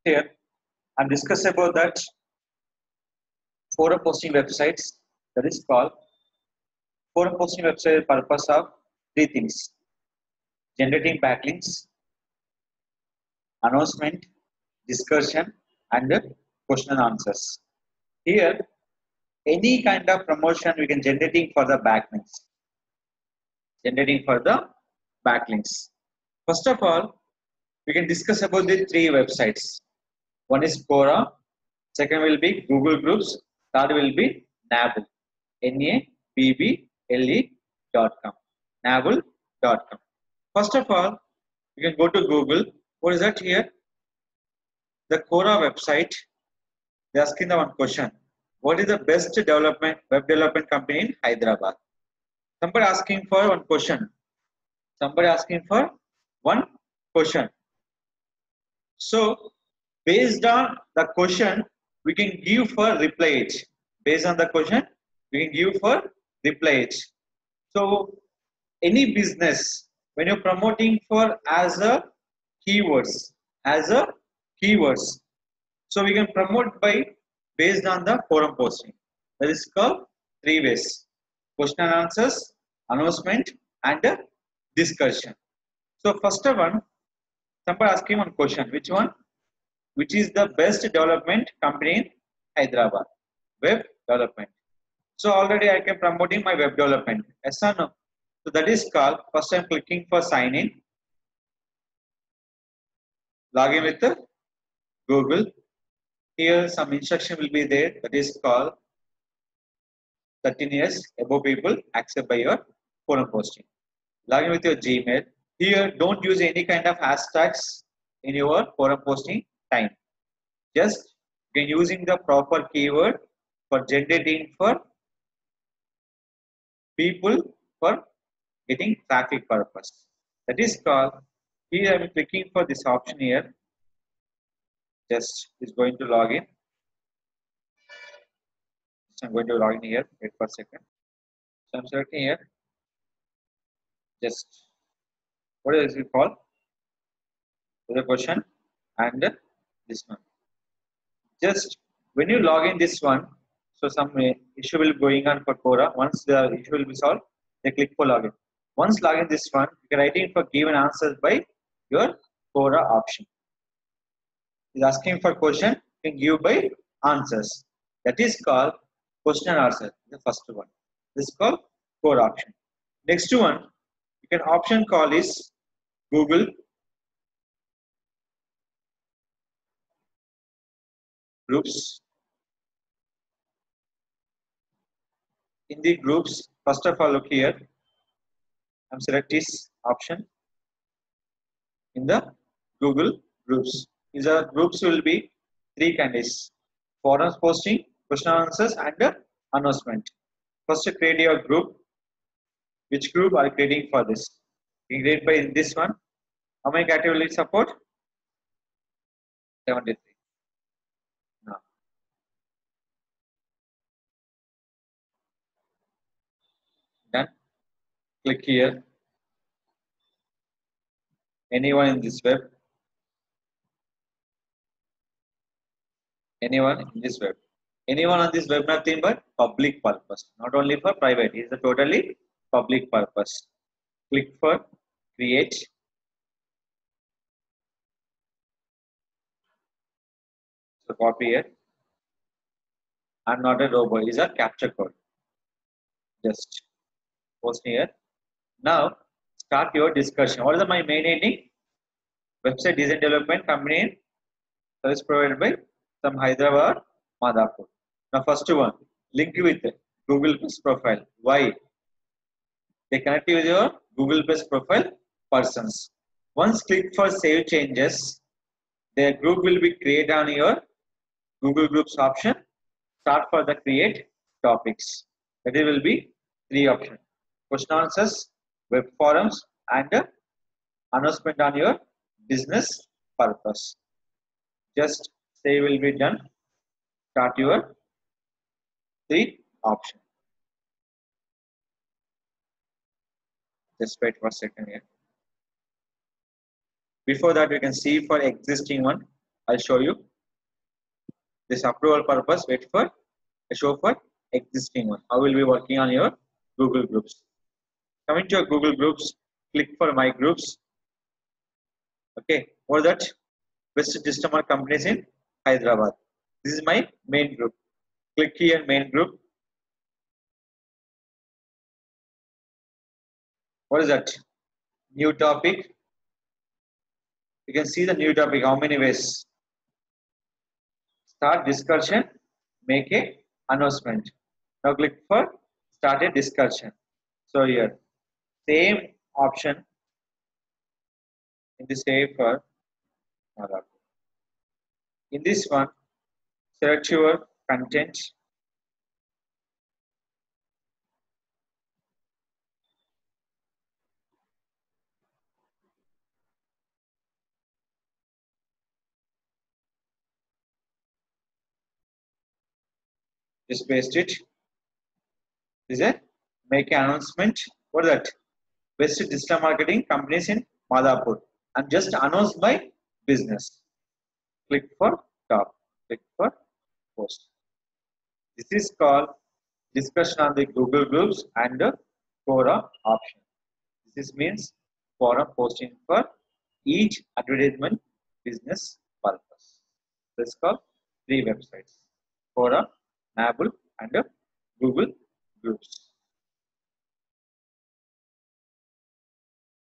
Here I'm discussing about that forum posting websites, that is called forum posting website purpose of three things: generating backlinks, announcement, discussion, and question and answers. Here any kind of promotion we can generating for the backlinks. First of all, we can discuss about the three websites. One is Quora, second will be Google Groups, third will be Nabble, Nabble.com, Nabble.com. First of all, you can go to Google. What is that here? The Quora website. They are asking the one question: what is the best web development company in Hyderabad? Somebody asking for one question. So based on the question, we can give for reply it. So any business, when you're promoting for as a keywords, so we can promote by based on the forum posting. That is called three ways: question and answers, announcement, and discussion. So first one, somebody asking one question: which one? Which is the best development company in Hyderabad? Web development. So already I can promoting my web development. Yes or no? So that is called, first I'm clicking for sign in. Login with Google. Here some instruction will be there. That is called 13 years above people accept by your forum posting. Login with your Gmail. Here don't use any kind of hashtags in your forum posting time. Just again using the proper keyword for generating for people for getting traffic purpose. That is called, here I am clicking for this option here. Just is going to log in. So I'm going to log in here. Wait for a second. So I'm selecting here. Just what is it called? The question and this one. Just when you log in this one, so some issue will be going on for Quora. Once the issue will be solved, they click for login. Once login this one, you can writing for given answers by your Quora option. Is asking for question, you can give by answers. That is called question and answer. The first one. This is called Quora option. Next one, you can option call is Google Groups. In the groups, first of all, look here. I'm select this option. In the Google Groups, these are groups will be three kinds: forums posting, question and answers, and announcement. First, create your group. Which group are you creating for this? You create by this one. How many categories support? 73. Now, done. Click here. Anyone in this web? Anyone in this web? Anyone on this web, nothing but public purpose. Not only for private, it is a totally public purpose. Click for create. So copy here. I'm not a robot, it is a capture code. Just post here. Now start your discussion. What is my main heading? Website design development company service provided by some Hyderabad, Madhapur. Now first one, link with Google Plus profile. Why? They connect with your Google Plus profile persons. Once click for save changes, their group will be created on your Google Groups option. Start for the create topics. That will be three options: question answers, web forums, and announcement on your business purpose. Just say will be done. Start your three option. Just wait for a second here. Before that, we can see for existing one. I'll show you this approval purpose. Wait for a show for existing one. I will be working on your Google Groups. Coming to your Google Groups, click for my groups. Okay, for that, best customer companies in Hyderabad. This is my main group. Click here, main group. What is that? New topic. You can see the new topic. How many ways? Start discussion. Make a announcement. Now click for start a discussion. So here, same option in the save for Aadhaar. In this one, select your content. Just paste it. Is it? Make an announcement. What is that? Best digital marketing companies in Madhapur. And just announce by business. Click for top. Click for post. This is called discussion on the Google Groups and the forum option. This means forum posting for each advertisement business purpose. This is called three websites: forum, Nabul, and Google Groups.